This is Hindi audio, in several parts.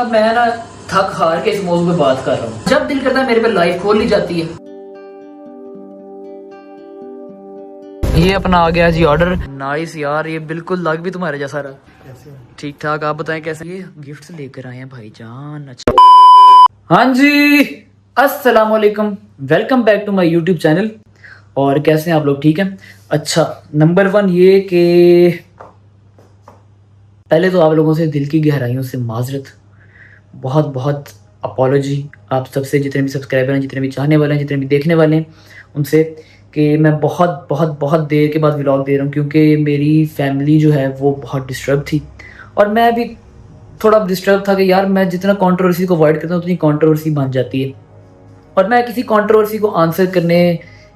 अच्छा मैं ना थक हार के इस मौजूद पे बात कर रहा हूँ। जब दिल करता है मेरे पे लाइफ खोल ली जाती है। ये अपना आ गया जी ऑर्डर। नाइस यार, ये बिल्कुल लग भी तुम्हारे जैसा रहा। ठीक ठाक, आप बताएं कैसे? ये गिफ्ट लेकर आए हैं भाईजान। अच्छा हाँ जी, अस्सलाम वालेकुम, welcome back to my YouTube channel. और कैसे हैं आप लोग? ठीक हैं। अच्छा, नंबर 1 ये कि पहले तो आप लोगों से दिल की गहराइयों से माजरत, बहुत बहुत अपॉलॉजी आप सबसे, जितने भी सब्सक्राइबर हैं, जितने भी चाहने वाले हैं, जितने भी देखने वाले हैं, उनसे कि मैं बहुत बहुत बहुत देर के बाद व्लॉग दे रहा हूँ क्योंकि मेरी फैमिली जो है वो बहुत डिस्टर्ब थी और मैं भी थोड़ा डिस्टर्ब था कि यार मैं जितना कंट्रोवर्सी को अवॉइड करता हूँ उतनी कंट्रोवर्सी बन जाती है और मैं किसी कंट्रोवर्सी को आंसर करने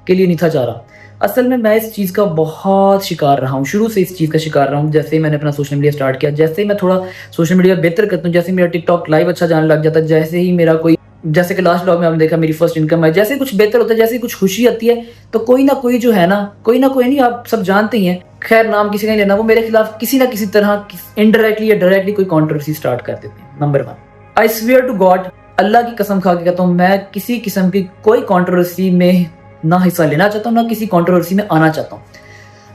के लिए नहीं था चाह रहा। असल में मैं इस चीज़ का बहुत शिकार रहा हूँ, शुरू से इस चीज़ का शिकार रहा हूँ। जैसे ही मैंने अपना सोशल मीडिया स्टार्ट किया, जैसे ही मैं थोड़ा सोशल मीडिया बेहतर करता हूँ, जैसे ही मेरा टिकटॉक लाइव अच्छा जाने लग जाता है, जैसे ही मेरा कोई, जैसे कि लास्ट व्लॉग में आपने देखा मेरी फर्स्ट इनकम है, जैसे कुछ बेहतर होता है, जैसे कुछ खुशी आती है तो कोई ना कोई जो है ना, कोई ना कोई नहीं, आप सब जानते ही हैं, खैर नाम किसी का नहीं लेना, वो मेरे खिलाफ किसी ना किसी तरह इनडायरेक्टली या डायरेक्टली कोई कंट्रोवर्सी स्टार्ट कर देते हैं। Number 1, I swear to God, Allah की कसम खा के कहता हूँ, मैं किसी किस्म की कोई कंट्रोवर्सी में ना हिस्सा लेना चाहता हूँ, ना किसी कंट्रोवर्सी में आना चाहता हूँ।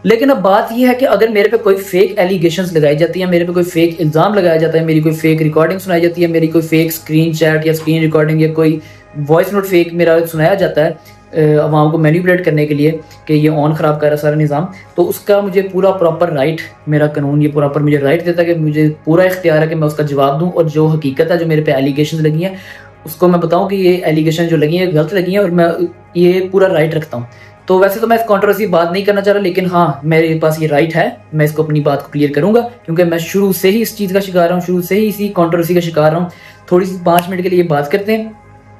लेकिन अब बात यह है कि अगर मेरे पे कोई फेक एलिगेशंस लगाई जाती है, मेरे पे कोई फेक इल्ज़ाम लगाया जाता है, मेरी कोई फेक रिकॉर्डिंग सुनाई जाती है, मेरी कोई फेक स्क्रीन चैट या स्क्रीन रिकॉर्डिंग या कोई वॉइस नोट फेक मेरा सुनाया जाता है अवाम को मैनिपुलेट करने के लिए कि ये ऑन ख़राब कर रहा है सारा निज़ाम, तो उसका मुझे पूरा प्रॉपर राइट, मेरा कानून ये प्रॉपर मुझे राइट देता है कि मुझे पूरा इख्तियार है कि मैं उसका जवाब दूँ और जो हकीकत है, जो मेरे पे एलिगेशन लगी हैं, उसको मैं बताऊँ कि ये एलिगेशन जो लगी हैं गलत लगी हैं और मैं ये पूरा राइट रखता हूँ। तो वैसे तो मैं इस कंट्रोवर्सी बात नहीं करना चाह रहा, लेकिन हाँ मेरे पास ये राइट है, मैं इसको अपनी बात को क्लियर करूंगा क्योंकि मैं शुरू से ही इस चीज़ का शिकार रहा हूँ, शुरू से ही इसी कंट्रोवर्सी का शिकार रहा हूँ। थोड़ी सी 5 मिनट के लिए बात करते हैं,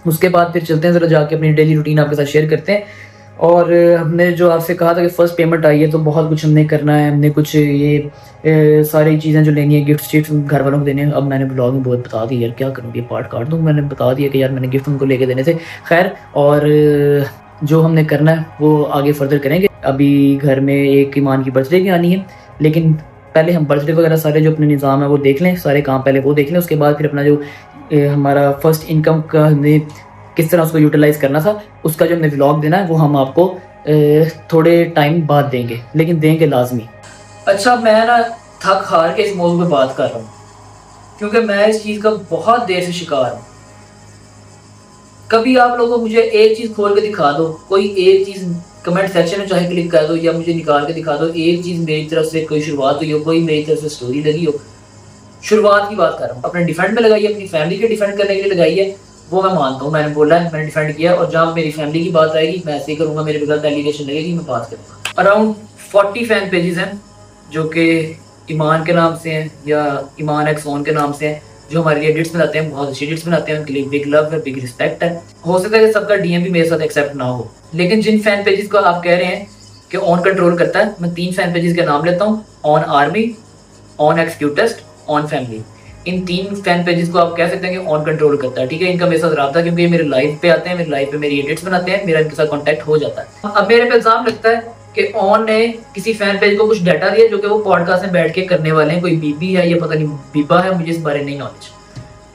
उसके बाद फिर चलते हैं ज़रा जाके अपनी डेली रूटीन आपके साथ शेयर करते हैं। और हमने जो आपसे कहा था कि फर्स्ट पेमेंट आई है तो बहुत कुछ हमने करना है, हमने कुछ ये सारी चीज़ें जो लेनी है, गिफ्ट शिफ्ट घर वालों को देने हैं। अब मैंने ब्लॉग में बहुत बता दिया यार, क्या करूँ, ये पार्ट काट दूँ, मैंने बता दिया कि यार मैंने गिफ्ट उनको लेके देने थे। खैर, और जो हमने करना है वो आगे फर्दर करेंगे। अभी घर में एक ईमान की बर्थडे भी आनी है, लेकिन पहले हम बर्थडे वगैरह सारे जो अपने निज़ाम है वो देख लें, सारे काम पहले वो देख लें, उसके बाद फिर अपना जो हमारा फर्स्ट इनकम का हमने किस तरह उसको यूटिलाइज़ करना था, उसका जो हमने व्लॉग देना है वो हम आपको थोड़े टाइम बाद देंगे, लेकिन देंगे लाजमी। अच्छा मैं ना थक हार के इस मौजूद पे बात कर रहा हूँ क्योंकि मैं इस चीज़ का बहुत देर से शिकार हूँ। कभी आप लोगों को मुझे एक चीज़ खोल के दिखा दो, कोई एक चीज़ कमेंट सेक्शन में चाहे क्लिक कर दो या मुझे निकाल के दिखा दो, एक चीज़ मेरी तरफ से कोई शुरुआत हुई हो, कोई मेरी तरफ से स्टोरी लगी हो। शुरुआत की बात कर रहा हूँ, अपने डिफेंड में लगाई है, अपनी फैमिली के डिफेंड करने के लिए लगाई है, वो मैं मानता हूँ, मैंने बोला है, मैंने डिफेंड किया। और जब मेरी फैमिली की बात आएगी मैं ऐसे ही करूँगा, मेरे पे गलत एलिगेशन लगेगी, मैं बात करूँगा। अराउंड 40 फैन पेजेस हैं जो कि ईमान के नाम से हैं या ईमान एक्स ऑन के नाम से हैं, जो हमारे लिए एडिट्स बनाते हैं, बहुत अच्छी एडिट्स बनाते हैं, उनके लिए बिग लव है, बिग रिस्पेक्ट है। हो सकता है कि सबका डीएम भी मेरे साथ एक्सेप्ट ना हो, लेकिन जिन फैन पेजेस को आप कह रहे हैं कि ऑन कंट्रोल करता है, मैं 3 फैन पेजेस के नाम लेता हूँ, on army, on x cutest, on family. In 3 fan pages को आप कह सकते हैं कि ऑन कंट्रोल करता है, ठीक है। इनका मेरे साथ रहा क्योंकि ये मेरे लाइव पे आते हैं, मेरे लाइव पे मेरी एडिट्स बनाते हैं, मेरा इनके साथ कॉन्टैक्ट हो जाता है। अब मेरे पे इल्जाम लगता है कि ऑन ने किसी फैन पेज को कुछ डाटा दिया जो कि वो पॉडकास्ट में बैठ के करने वाले हैं, कोई बीबी है या पता नहीं बीबा है, मुझे इस बारे नहीं नॉलेज।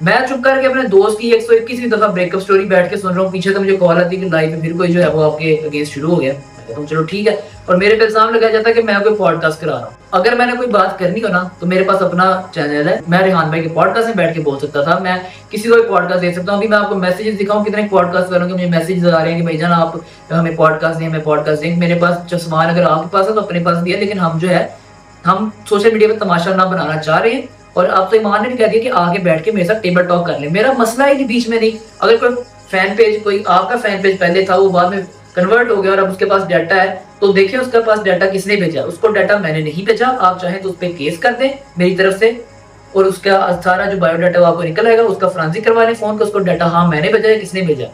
मैं चुप करके अपने दोस्त की 121वीं दफा ब्रेकअप स्टोरी बैठ के सुन रहा हूँ, पीछे तो मुझे कॉल आती है कि लाइव में फिर कोई जो है वो आपके अगेंस्ट शुरू हो गया। तो चलो ठीक है, और मेरे पे इल्जाम लगाया जाता है कि मैं कोई पॉडकास्ट करा रहा हूँ। अगर मैंने कोई बात करनी हो ना तो मेरे पास अपना चैनल है, मैं रेहान भाई के पॉडकास्ट में बैठ के बोल सकता था, मैं किसी को भी पॉडकास्ट दे सकता हूँ। अभी मैं आपको मैसेजेस दिखाऊं, कितने पॉडकास्ट करूँगी, मुझे मैसेज आ रहे हैं कि भाईजान आप हमें पॉडकास्ट दें, हमें पॉडकास्ट दें। मेरे पास जो सामान अगर आपके पास है तो अपने पास भी है, लेकिन हम जो है हम सोशल मीडिया पर तमाशा ना बनाना चाह रहे हैं। और आप तो ईमान ने भी कह दिया कि आगे बैठ के मेरे साथ टेबल टॉक कर ले, मेरा मसला ही बीच में नहीं। अगर कोई फैन पेज, कोई आपका फैन पेज पहले था, वो बाद में कन्वर्ट हो गया और अब उसके पास डाटा है, तो देखिए उसके पास डाटा किसने भेजा, उसको डाटा मैंने नहीं भेजा। आप चाहें तो उस पर केस कर दें मेरी तरफ से, और उसका सारा जो बायोडाटा वो आपको निकल आएगा, उसका फॉरेंसिक करवा लें फोन को, उसको डाटा हाँ मैंने भेजा है, किसने भेजा।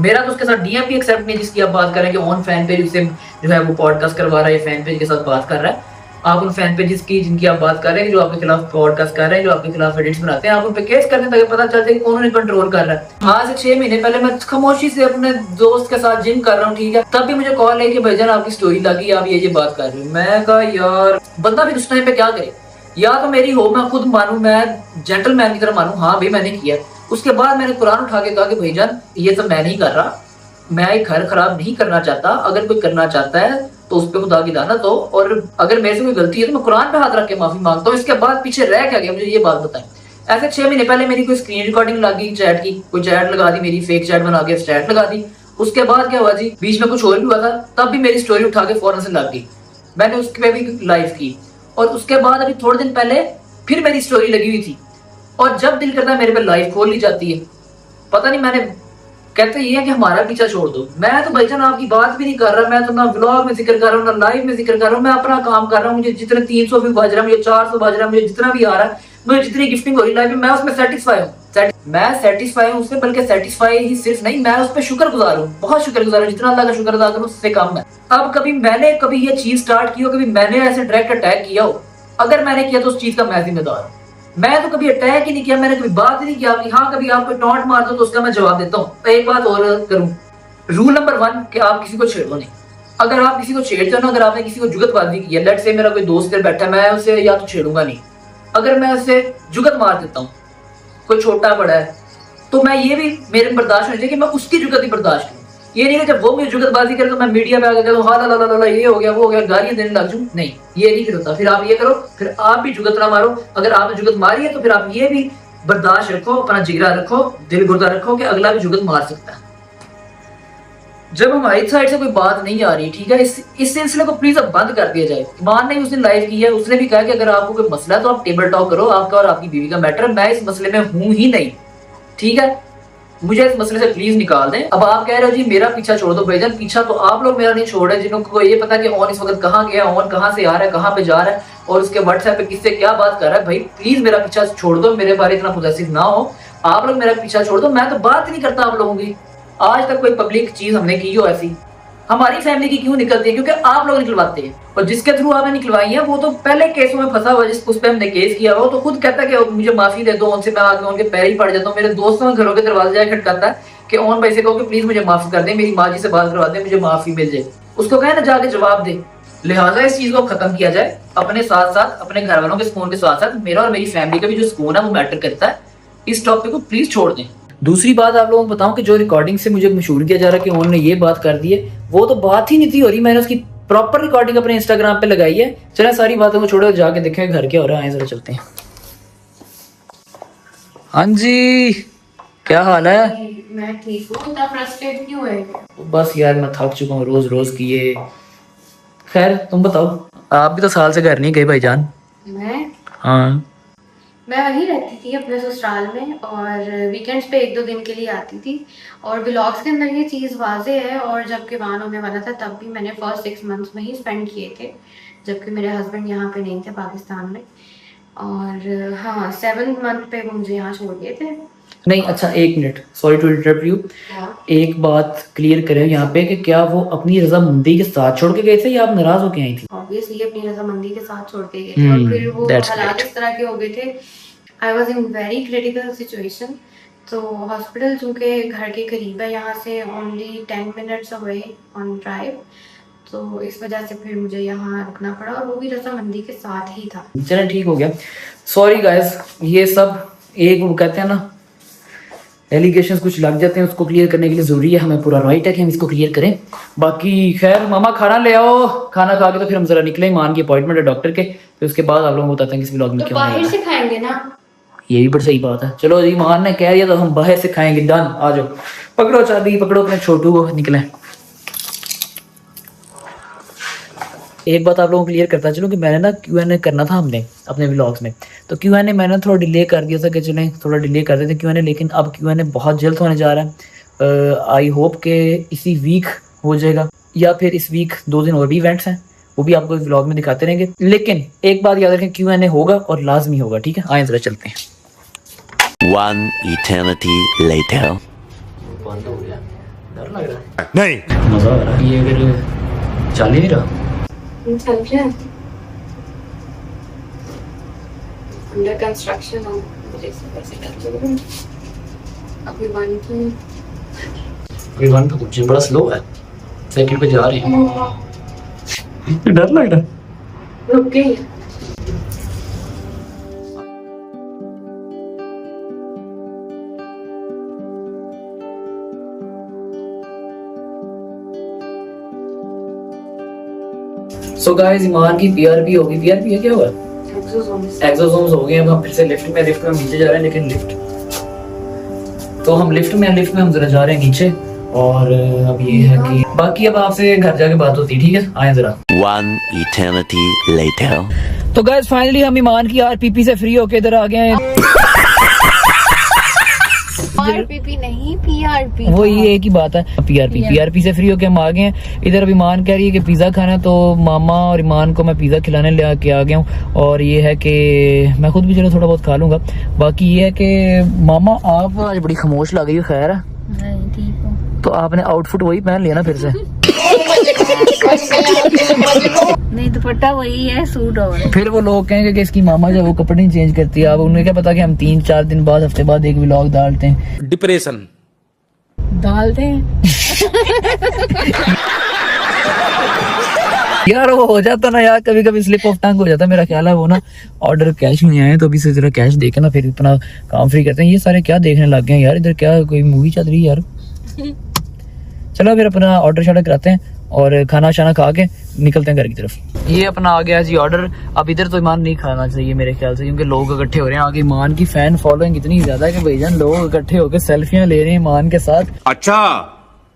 मेरा तो उसके साथ डीएम भी एक्सेप्ट नहीं जिसकी आप बात कर रहे हैं कि ऑन फैन पेज उससे जो है वो पॉडकास्ट करवा रहा है, फैन पेज के साथ बात कर रहा है। आप उन फैन पेजेस की जिनकी आप बात कर रहे हैं, जो आपके खिलाफ पॉडकास्ट कर रहे हैं, जो आपके खिलाफ एडिट्स बनाते हैं, आप उन पे केस कर दें ताकि पता चल जाए कि कौन उन्हें कंट्रोल कर रहा है। आज से 6 महीने पहले मैं खामोशी से अपने दोस्त के साथ जिम कर रहा हूँ, ठीक है, तब भी मुझे कॉल है कि भाईजान आपकी स्टोरी लगी, आप ये बात कर रहे हो। मैं कहा यार बंदा भी उस टाइम पे क्या करे, या तो मेरी हो, मैं खुद मानूं, मैं जेंटलमैन की तरह मानूं, हाँ भाई मैंने किया, उसके बाद मैंने कुरान उठा के कहा कि भाईजान ये सब मैं नहीं कर रहा, मैं एक घर खराब नहीं करना चाहता, अगर कोई करना चाहता है तो उस पर खुदा की लानत दो, और अगर मेरे से कोई गलती है तो मैं कुरान पे हाथ रख के माफी मांगता हूँ। इसके बाद पीछे रह क्या गया मुझे ये बात बताएं। ऐसे 6 महीने पहले मेरी कोई स्क्रीन रिकॉर्डिंग लग गई चैट की, कोई चैट लगा दी मेरी, फेक चैट बना के चैट लगा दी। उसके बाद क्या हुआ जी, बीच में कुछ और भी हुआ था, तब भी मेरी स्टोरी उठा के फौरन से लग गई, मैंने उसके पे भी लाइव की। और उसके बाद अभी थोड़े दिन पहले फिर मेरी स्टोरी लगी हुई थी, और जब दिल करता है मेरे पे लाइव खोल ली जाती है। पता नहीं, मैंने कहते ये है कि हमारा पीछा छोड़ दो। मैं तो भाईजान आपकी बात भी नहीं कर रहा, मैं तो ना व्लॉग में जिक्र कर रहा हूँ, ना लाइव में जिक्र कर रहा हूँ, मैं अपना काम कर रहा हूँ। मुझे जितने 300 भी बज रहा है, मुझे 400 बज रहा है, मुझे जितना भी आ रहा है, मुझे जितनी गिफ्टिंग हो रही लाइव में, मैं उसमें सेटिस्फाई हूँ। मैं सेटिस्फाई हूँ उससे, बल्कि सेटिस्फाई ही सिर्फ नहीं, मैं उस पर शुक्रगुजार हूँ, बहुत शुक्रगुजार हूँ। जितना अल्लाह का शुक्र अदा करूँ उससे कम है। अब कभी ये चीज स्टार्ट की हो, कभी मैंने ऐसे डायरेक्ट अटैक किया हो, अगर मैंने किया तो उस चीज का मैं जिम्मेदार हूँ। मैं तो कभी अटैक ही नहीं किया, मैंने कभी बात ही नहीं किया कि हाँ कभी आप कोई टॉन्ट मार दो तो उसका मैं जवाब देता हूँ। एक बात और करूँ, रूल नंबर 1 कि आप किसी को छेड़ो नहीं। अगर आप किसी को छेड़ते हो ना, अगर आपने किसी को जुगतबाजी की है, लेट से मेरा कोई दोस्त बैठा है, मैं उसे या तो छेड़ूंगा नहीं। अगर मैं उसे जुगत मार देता हूँ, कोई छोटा बड़ा है, तो मैं ये भी मेरे में बर्दाश्त होनी चाहिए कि मैं उसकी जुगत ही बर्दाश्त करूँ। ये नहीं कि जब वो मुझे जुगतबाजी करे तो मैं मीडिया पे आके कहूँ हाँ ला ला ला ये हो गया वो हो गया, गालियां देने लग जाऊँ। नहीं, ये नहीं फिर होता। फिर आप ये करो, फिर आप भी जुगत ना मारो। अगर आपने जुगत मारी है तो फिर आप ये भी बर्दाश्त रखो, अपना जिगरा रखो, दिल गुर्दा रखो कि अगला भी जुगत मार सकता है। जब हमारी साइड से कोई बात नहीं आ रही, ठीक है, इस सिलसिले को प्लीज अब बंद कर दिया जाए। मान ने उस दिन लाइव की है, उसने भी कहा कि अगर आपको कोई मसला है तो आप टेबल टॉक करो, आपका और आपकी बीवी का मैटर, मैं इस मसले में हूं ही नहीं, ठीक है, मुझे इस मसले से प्लीज निकाल दें। अब आप कह रहे हो जी मेरा पीछा छोड़ दो, भाईजान पीछा तो आप लोग मेरा नहीं छोड़ रहे, जिनको ये पता कि ऑन इस वक्त कहाँ गया, ऑन कहाँ से आ रहा है, कहाँ पे जा रहा है, और उसके व्हाट्सएप पे किससे क्या बात कर रहा है। भाई प्लीज मेरा पीछा छोड़ दो, मेरे बारे इतना पॉजिटिव ना हो, आप लोग मेरा पीछा छोड़ दो। मैं तो बात ही नहीं करता आप लोगों की, आज तक कोई पब्लिक चीज हमने की हो ऐसी, हमारी फैमिली की क्यों निकलती है, क्योंकि आप लोग निकलवाते हैं। और जिसके थ्रू आपने निकलवाई है वो तो पहले केसों में फंसा हुआ, जिस उस पर हमने केस किया हुआ, तो खुद कहता है कि मुझे माफी दे दो, उनसे मैं आगे उनके पैर ही पड़ जाता हूँ। मेरे दोस्तों के घरों के दरवाजे जाकर खटकाता है कि ओन भाई से कहो कि प्लीज मुझे माफ कर दे, मेरी माँ जी से बात करवा दे, मुझे माफी मिल जाए। उसको कहे ना जाके जवाब दे। लिहाजा इस चीज को खत्म किया जाए, अपने साथ साथ अपने घर वालों के सुकून के साथ साथ मेरा और मेरी फैमिली का भी जो सुकून है वो मैटर करता है। इस टॉपिक को प्लीज छोड़ दें। दूसरी बात आप लोगों को बताऊं कि जो रिकॉर्डिंग से मुझे मशहूर किया जा रहा है कि उन्होंने ये बात कर दी है, वो तो बात ही नहीं थी हो रही, मैंने उसकी प्रॉपर रिकॉर्डिंग अपने इंस्टाग्राम पे लगाई है। चलें सारी बातों को छोड़ो, जाके देखें घर क्या हो रहा है, जरा चलते हैं। हाँ जी, क्या हाल है? मैं ठीक हूँ। इतना फ्रस्ट्रेट क्यों है? बस यार मैं थक चुका हूँ रोज रोज की ये। खैर तुम बताओ, आप भी तो साल से घर नहीं गए भाईजान। मैं हाँ, वहीं रहती थी अपने ससुराल में, और वीकेंड्स पे 1-2 दिन के लिए आती थी। और ब्लॉग्स के अंदर ये चीज़ वाजे है, और जब किवान होने वाला था तब भी मैंने फर्स्ट 6 मंथ्स में ही स्पेंड किए थे, जबकि मेरे हस्बैंड यहाँ पे नहीं थे, पाकिस्तान में। और हाँ, 7th मंथ पे वो मुझे यहाँ छोड़ गए थे। नहीं अच्छा एक minute, sorry to interrupt you, एक बात क्लियर करें यहाँ पे कि क्या वो अपनी रजामंदी के साथ छोड़ के गए थे या आप नाराज होके आई थी? ऑब्वियसली अपनी रजामंदी के साथ छोड़ के गए थे, और फिर वो हालात इस तरह के हो गए थे। I was in very critical situation. तो हॉस्पिटल चूँकि घर के करीब है यहाँ से, only 10 minutes away on drive, तो इस वजह से फिर मुझे यहाँ रुकना पड़ा, और वो भी रजामंदी के साथ ही था। चलो ठीक हो गया, सॉरी गाइस। ये सब एक वो कहते हैं ना, एलिगेशंस कुछ लग जाते हैं, उसको क्लियर करने के लिए ज़रूरी है, हमें पूरा राइट है कि हम इसको क्लियर करें। बाकी खैर मामा खाना ले आओ, खाना खा के तो फिर हम जरा निकले, मान की अपॉइंटमेंट है डॉक्टर के, फिर उसके बाद आप लोगों को बताते हैं किस व्लॉग में तो बाहर से खाएंगे ना। ये भी बड़ी सही बात है। चलो जी, मान ने कह दिया तो हम बाहर से खाएंगे, डन। आ जाओ, पकड़ो चाबी, पकड़ो अपने छोटू को, निकले। एक बात आप लोगों को क्लियर करता चलो कि मैंने ना Q&A करना था हमने अपने व्लॉग्स में, तो Q&A मैंने थोड़ा डिले कर दिया था कि चलें थोड़ा डिले कर देते Q&A, लेकिन अब Q&A बहुत जल्द होने जा रहा है। आई होप कि इसी वीक हो जाएगा, या फिर इस वीक 2 दिन और भी इवेंट्स हैं, वो भी आपको व्लॉग में दिखाते रहेंगे। लेकिन एक बात याद रखें, Q&A होगा और लाजमी होगा, ठीक है? आए जरा चलते हैं। One eternity later. बंद हो गया, डर लग रहा है। नहीं, मजा आ रहा है, ये अगर चल ही नहीं रहा। चल रहा है, अंडर कंस्ट्रक्शन हो, मुझे इस वजह से डर लग रहा है। अभी 1 पे कुछ बड़ा स्लो है, सेकंड पे जा रहे हैं, डर लग रहा है। रुक गई। सो गाइस ईमान की पीआरपी होगी, पीआरपी है क्या हुआ, एक्सोसोम्स हो गए। अब हम फिर से लिफ्ट में हम नीचे जा रहे हैं, लेकिन लिफ्ट तो हम लिफ्ट में हम जरा जा रहे हैं नीचे। और अब ये है कि बाकी अब आपसे घर जाके बात होती है, ठीक है, आए जरा। One eternity later. तो गाइस फाइनली हम ईमान की आरपीपी से फ्री होके इधर आ गए हैं। आरपीपी नहीं, पीआरपी। वो ये एक ही बात है, पीआरपी से फ्री होके हम आ गए हैं इधर। अब ईमान कह रही है कि पिज्जा खाना है, तो मामा और ईमान को मैं पिज्जा खिलाने ले के आ गया हूँ। और ये है कि मैं खुद भी चलो थोड़ा बहुत खा लूंगा। बाकी ये है कि मामा आप आज बड़ी खामोश लग रही हो, खैर है? नहीं, ठीक हूँ। तो आपने आउटफिट वही पहन लिया ना फिर से? नहीं, दुपट्टा वही है, सूट और फिर वो लोग कहेंगे कि इसकी मामा जो है वो कपड़े नहीं चेंज करती है। अब उन्हें क्या पता कि हम 3-4 दिन बाद, हफ्ते बाद एक व्लॉग डालते हैं। डिप्रेशन डालते हैं। यार वो हो जाता ना यार, कभी कभी स्लिप ऑफ टंग हो जाता है। मेरा ख्याल है वो ना ऑर्डर कैश नहीं आए, तो अभी से जरा कैश देके ना फिर अपना काम फ्री करते हैं। ये सारे क्या देखने लग गए हैं यार, इधर क्या कोई मूवी चल रही है यार। चलो फिर अपना ऑर्डर शॉर्डर कराते हैं और खाना शाना खा के निकलते हैं घर की तरफ। ये अपना आ गया जी ऑर्डर। अब इधर तो ईमान नहीं खाना चाहिए मेरे ख्याल से, क्योंकि लोग इकट्ठे हो रहे हैं आगे। ईमान की फैन फॉलोइंग इतनी ज्यादा है कि भाईजान लोग इकट्ठे होकर सेल्फियां ले रहे हैं ईमान के साथ। अच्छा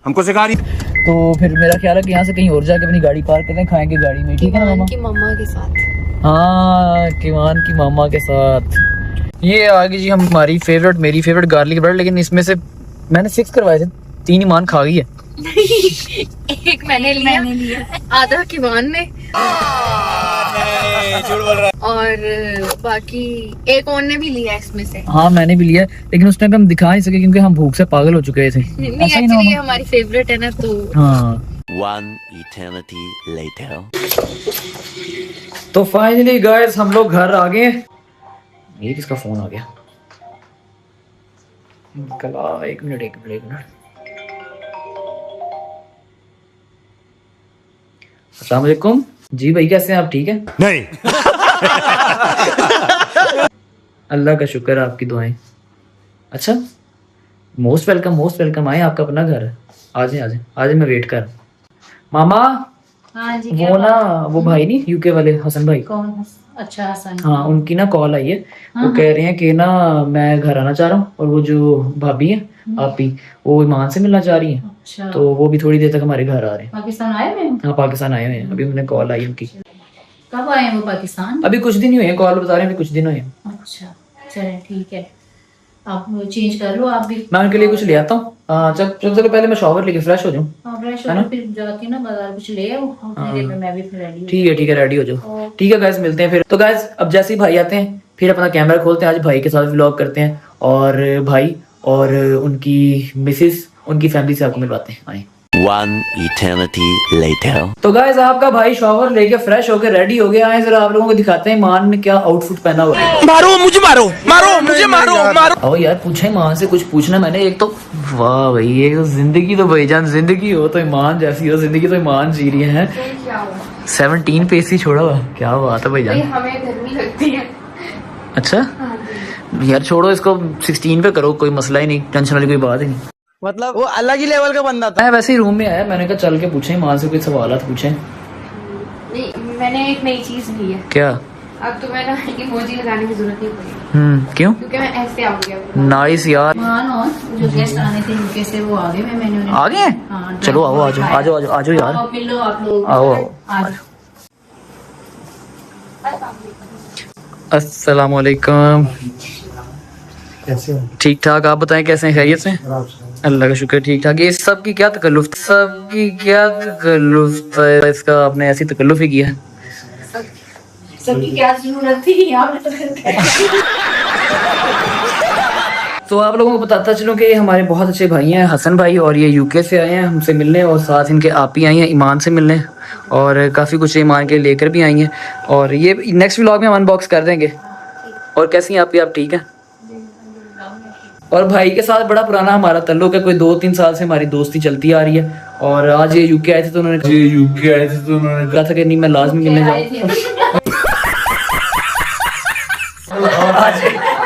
हमको सिखा रही। तो फिर मेरा ख्याल है कि यहाँ से कहीं और जाके अपनी गाड़ी पार्क करते हैं, खाएंगे गाड़ी में, ठीक है ना मामा? की मम्मा के साथ। हाँ, ईमान की मामा के साथ। ये आ गई जी हमारी फेवरेट, मेरी फेवरेट गार्लिक ब्रेड। लेकिन इसमें से मैंने 6 करवाए थे, 3 ईमान खा गई है। एक मैंने लिया, आधा किमान ने, और बाकी एक और ने भी लिया इसमें से। हाँ मैंने भी लिया, लेकिन उस टाइम हम दिखा नहीं सके क्योंकि हम भूख से पागल हो चुके थे। नहीं, ऐसा ही ना एक्चुअली मामा? हमारी फेवरेट है ना, तो हाँ। One eternity later. तो फाइनली गाइस हम लोग घर आ गए। ये किसका फोन आ गया? कला एक मिनट। अस्सलाम वालेकुम जी भाई, कैसे हैं आप? ठीक है? नहीं अल्लाह का शुक्र है, आपकी दुआएं। अच्छा, मोस्ट वेलकम आए, आपका अपना घर है। आ जाए मैं वेट कर। मामा हाँ जी। वो ना वो भाई नहीं यूके वाले हसन भाई, कौन? अच्छा, हसन। हाँ उनकी ना कॉल आई है। वो कह रहे हैं कि ना मैं घर आना चाह रहा हूँ, और वो जो भाभी है आपी, वो ईमान से मिलना चाह रही है। अच्छा, तो वो भी थोड़ी देर तक हमारे घर आ रहे हैं। पाकिस्तान आए हुए हैं? हाँ पाकिस्तान आए हुए हैं, अभी उन्हें कॉल आई उनकी। कब आए हैं वो पाकिस्तान? अभी कुछ दिन ही हुए हैं, कॉल बता रहे हैं अभी कुछ दिन हुए हैं। अच्छा, चले ठीक है, आप चेंज कर लो आप भी। मैं उनके लिए कुछ ले आता हूँ। चलो पहले मैं शॉवर लेके फ्रेश हो जाऊँ। फ्रेश है ना? हो, फिर जाके ना बाजार कुछ ले आओ, अपने लिए, मैं भी फिर रेडी हूँ। ठीक है रेडी हो जाओ। ठीक है गाइस, मिलते हैं फिर। तो गाइस अब जैसे ही भाई आते हैं फिर अपना कैमरा खोलते हैं, आज भाई के साथ व्लॉग करते हैं, और भाई और उनकी मिसेस, उनकी फैमिली से आपको मिलवाते हैं। आए। One eternity later. तो गाइस आपका भाई शॉवर लेके फ्रेश होके रेडी हो गया है। जरा आप लोगों को दिखाते हैं मान ने क्या आउटफिट पहना हुआ है। मारो मुझे, मारो। आओ यार पूछे ईमान से कुछ पूछना मैंने। एक तो वाह भाई, ये तो जिंदगी तो भाईजान जिंदगी हो तो ईमान जैसी हो, जिंदगी तो ईमान जी रही है। 17 पे एसी छोड़ा हुआ, क्या बात है भाईजान। हमें गर्मी लगती है। अच्छा यार छोड़ो इसको, 16 पे करो, कोई मसला ही नहीं, टेंशन वाली कोई बात ही नहीं। मतलब वो अलग ही लेवल का बंदा था। मैं वैसे ही रूम में आया, मैंने कहा चल के पूछे ईमान से कोई सवालात पूछे। नहीं, मैंने एक नई चीज ली है। क्या? अब तो मैं ना इमोजी लगाने की जरूरत नहीं पड़ी, क्यों? क्योंकि मैं ऐसे आ गया। नाइस यार। जो गेस्ट आने थे यूके से वो आ गए, मैंने उन्हें आ गए? हाँ, चलो आओ आ जाओ यार, आओ, मिल लो आप लोग। आओ आ जाओ। अस्सलाम वालेकुम। कैसे हो? ठीक ठाक, आप बताएं कैसे हैं, खैरियत से? अल्लाह का शुक्र ठीक ठाक। ये सबकी क्या तकल्लुफ है इसका, आपने ऐसी तकल्लुफ ही किया। सबकी क्या जरूरत थी यहाँ तो आप लोगों को बताता चलूं कि ये हमारे बहुत अच्छे भाई हैं हसन भाई, और ये यूके से आए हैं हमसे मिलने, और साथ इनके आप ही आई हैं ईमान से मिलने, और काफ़ी कुछ ईमान के लेकर भी आई हैं, और ये नेक्स्ट व्लॉग में हम अनबॉक्स कर देंगे। और कैसी हैं आप ठीक है? और भाई के साथ बड़ा पुराना हमारा ताल्लुक है, कोई 2-3 साल से हमारी दोस्ती चलती आ रही है। और आज ये यूके आए थे तो उन्होंने कहा था कि नहीं मैं लाजमी मिलने जाऊँ।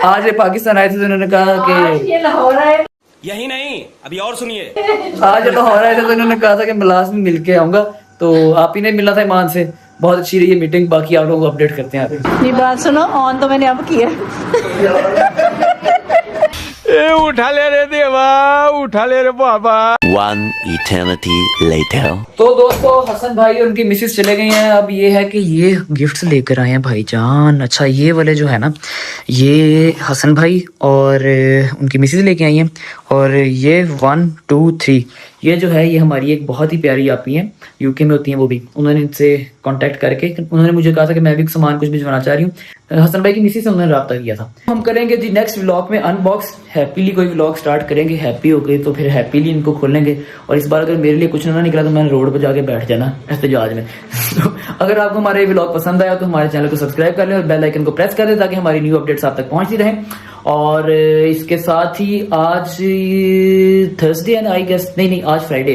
आज ये पाकिस्तान आए थे तो उन्होंने कहा कि ये लाहौर आए। यही नहीं, अभी और सुनिए। आज लाहौर आए थे तो उन्होंने कहा था कि मैं लाजमी मिल के आऊँगा। तो आप ही ने मिला था ईमान से, बहुत अच्छी रही है मीटिंग। बाकी आप लोगों को अपडेट करते हैं आगे। ये बात सुनो, ऑन तो मैंने अब किया। उठा ले रे देवा, उठा ले रे बाबा। One eternity later. तो दोस्तों हसन भाई और उनकी मिसेस चले गई हैं। अब ये है कि ये गिफ्ट्स लेकर आए हैं भाईजान। अच्छा ये वाले जो है ना, ये हसन भाई और उनकी मिसेस लेके आई हैं। और ये 1 2 3 ये जो है ये हमारी एक बहुत ही प्यारी आपी हैं, यूके में होती हैं वो भी। उन्होंने इनसे कांटेक्ट करके उन्होंने मुझे कहा था कि मैं भी सामान कुछ भिजवाना चाह रही हूँ। हसन भाई की मिसेस से उन्होंने रब्ता किया था। हम करेंगे जी नेक्स्ट व्लॉग में अनबॉक्स, हैप्पीली कोई व्लॉग स्टार्ट करेंगे। हैप्पी हो गई तो फिर हैप्पीली इनको खोलेंगे। और इस बार अगर मेरे लिए कुछ ना निकला तो मैंने रोड पर जाके बैठ जाना एहतजाज में। तो अगर आपको हमारा ये व्लॉग पसंद आया तो हमारे चैनल को सब्सक्राइब कर लें और बेल आइकन को प्रेस कर दें ताकि हमारी न्यू अपडेट्स आप तक पहुंचती रहें। और इसके साथ ही आज थर्सडे है ना, आई गेस, नहीं आज फ्राइडे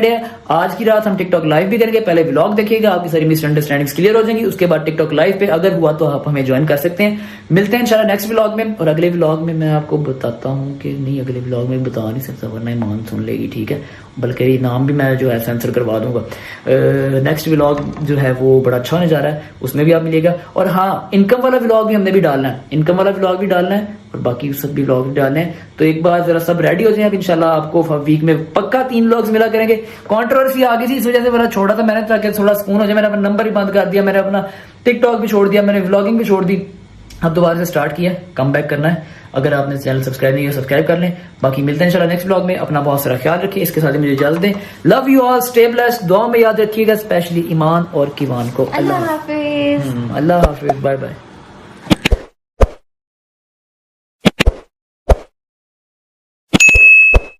है। आज की रात हम टिकटॉक लाइव भी करेंगे। पहले व्लॉग देखिएगा, आपकी सारी मिसअंडरस्टैंडिंग्स क्लियर हो जाएंगी। उसके बाद टिकटॉक लाइव पे अगर हुआ तो आप हमें ज्वाइन कर सकते हैं। मिलते हैं इंशाल्लाह नेक्स्ट व्लॉग में। और अगले व्लॉग में मैं आपको बताता हूँ कि नहीं, अगले व्लॉग में बता नहीं सकता वरना ईमान सुन लेगी, ठीक है। बल्कि नाम भी मैं जो है सेंसर करवा दूंगा। नेक्स्ट व्लॉग जो है वो बड़ा अच्छा होने जा रहा है, उसमें भी आप मिलेगा। और हाँ, इनकम वाला व्लॉग भी हमने भी डालना है, इनकम वाला व्लॉग भी डालना है और बाकी सब भी व्लॉग डालने हैं। तो एक बार जरा सब रेडी हो जाए। अब इंशाल्लाह आपको वीक में पक्का 3 व्लॉग्स मिला करेंगे। कंट्रोवर्सी आ गई थी, इस वजह से मेरा छोड़ा था मैंने, ताकि थोड़ा सुकून हो जाए। मैंने अपना नंबर ही बंद कर दिया, मैंने अपना टिकटॉक भी छोड़ दिया, मैंने व्लॉगिंग भी छोड़ दी। अब दोबारा से स्टार्ट किया, कम बैक करना है। अगर आपने चैनल सब्सक्राइब नहीं किया सब्सक्राइब कर लें। बाकी मिलते हैं इंशाल्लाह नेक्स्ट व्लॉग में। अपना बहुत सारा ख्याल रखिए। इसके साथ ही मुझे इजाजत दें। Love you all, stay blessed. दुआ में याद रखिएगा, स्पेशली ईमान और किवान को। अल्लाह हाफिज। अल्लाह हाफिज, बाय बाय।